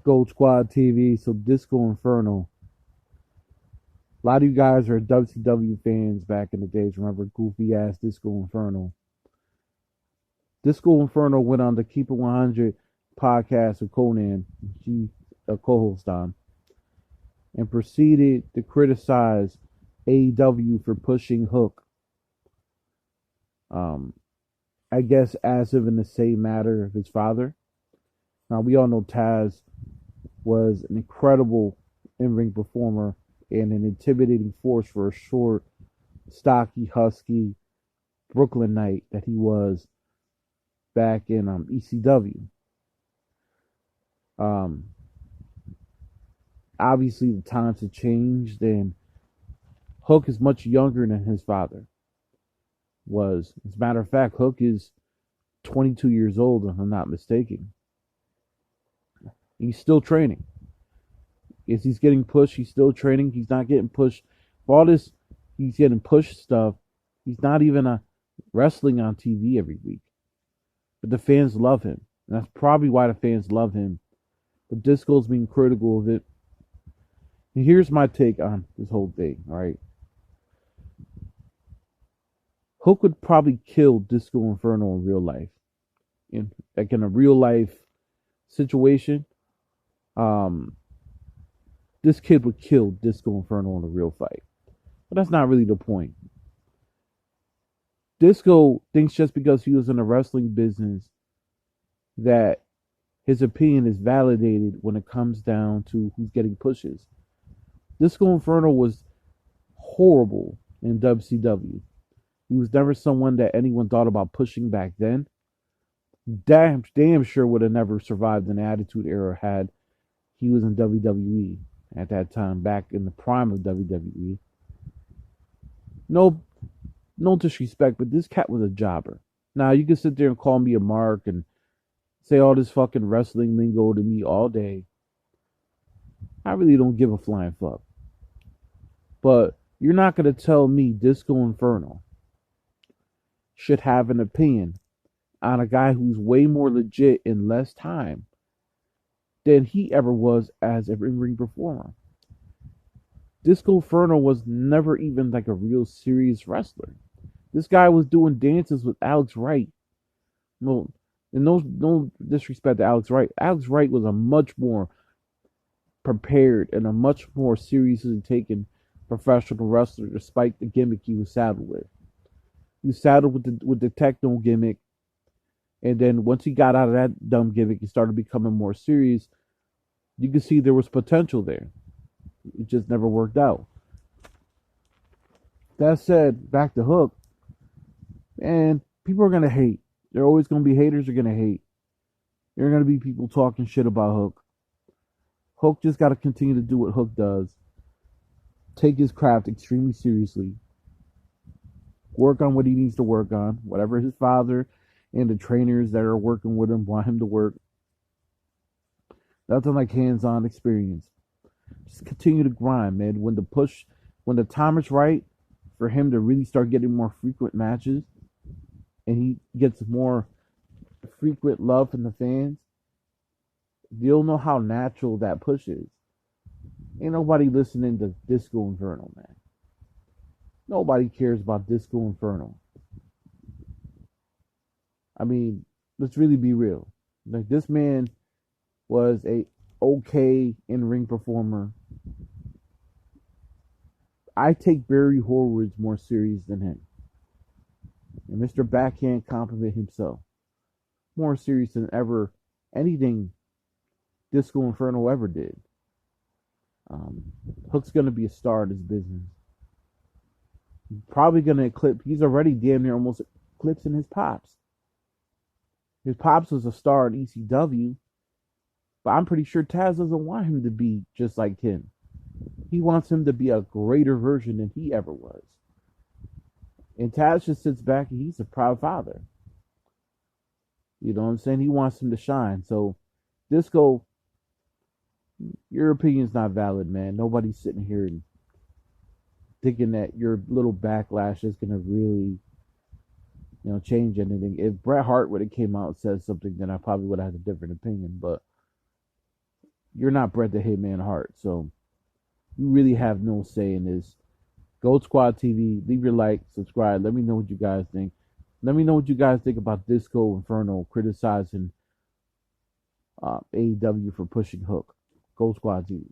Gold Squad TV. So Disco Inferno. A lot of you guys are WCW fans back in the days. Remember goofy ass Disco Inferno? Disco Inferno went on the Keep It 100 podcast with Conan, she a co-host on, and proceeded to criticize AEW for pushing Hook. Um, I guess as if in the same matter of his father. Now we all know Taz was an incredible in-ring performer and an intimidating force for a short, stocky, husky Brooklyn Knight that he was back in ECW. Um, Obviously, the times have changed, and Hook is much younger than his father was. As a matter of fact, Hook is 22 years old, if I'm not mistaken. He's still training. Is he's getting pushed? He's still training. He's not getting pushed. For all this, he's getting pushed stuff. He's not even wrestling on TV every week. But the fans love him. And that's probably why the fans love him. But Disco's being critical of it. And here's my take on this whole thing, all right? Hook would probably kill Disco Inferno in real life. In a real life situation, this kid would kill Disco Inferno in a real fight. But that's not really the point. Disco thinks just because he was in the wrestling business that his opinion is validated when it comes down to who's getting pushes. Disco Inferno was horrible in WCW. He was never someone that anyone thought about pushing back then. Damn sure would have never survived an Attitude Era had he was in WWE at that time, back in the prime of WWE. No disrespect, but this cat was a jobber. Now, you can sit there and call me a mark and say all this fucking wrestling lingo to me all day. I really don't give a flying fuck. But you're not going to tell me Disco Inferno should have an opinion on a guy who's way more legit in less time than he ever was as a ring performer. Disco Inferno was never even like a real serious wrestler. This guy was doing dances with Alex Wright. No disrespect to Alex Wright. Alex Wright was a much more prepared and a much more seriously taken professional wrestler, despite the gimmick he was saddled with. He was saddled with the techno gimmick, and then once he got out of that dumb gimmick, he started becoming more serious. You could see there was potential there. It just never worked out. That said, back to Hook, and people are gonna hate. There are always gonna be haters who are gonna hate. There are gonna be people talking shit about Hook. Hook just gotta continue to do what Hook does. Take his craft extremely seriously. Work on what he needs to work on. Whatever his father and the trainers that are working with him want him to work. Nothing like hands-on experience. Just continue to grind, man. When the time is right for him to really start getting more frequent matches, and he gets more frequent love from the fans, you'll know how natural that push is. Ain't nobody listening to Disco Inferno, man. Nobody cares about Disco Inferno. I mean, let's really be real. Like, this man was a okay in-ring performer. I take Barry Horowitz more serious than him. And Mr. Backhand compliment himself. More serious than ever anything Disco Inferno ever did. Hook's going to be a star in this business. Probably going to eclipse. He's already damn near almost eclipsing his pops. His pops was a star in ECW, but I'm pretty sure Taz doesn't want him to be just like him. He wants him to be a greater version than he ever was. And Taz just sits back and he's a proud father. You know what I'm saying? He wants him to shine. So, Disco, your opinion's not valid, man. Nobody's sitting here and thinking that your little backlash is going to really, change anything. If Bret Hart would have came out and said something, then I probably would have had a different opinion. But You're not Bret the Hitman Hart, so you really have no say in this. Gold Squad TV, leave your like, subscribe. Let me know what you guys think. Let me know what you guys think about Disco Inferno criticizing AEW for pushing Hook. Gold Squad TV.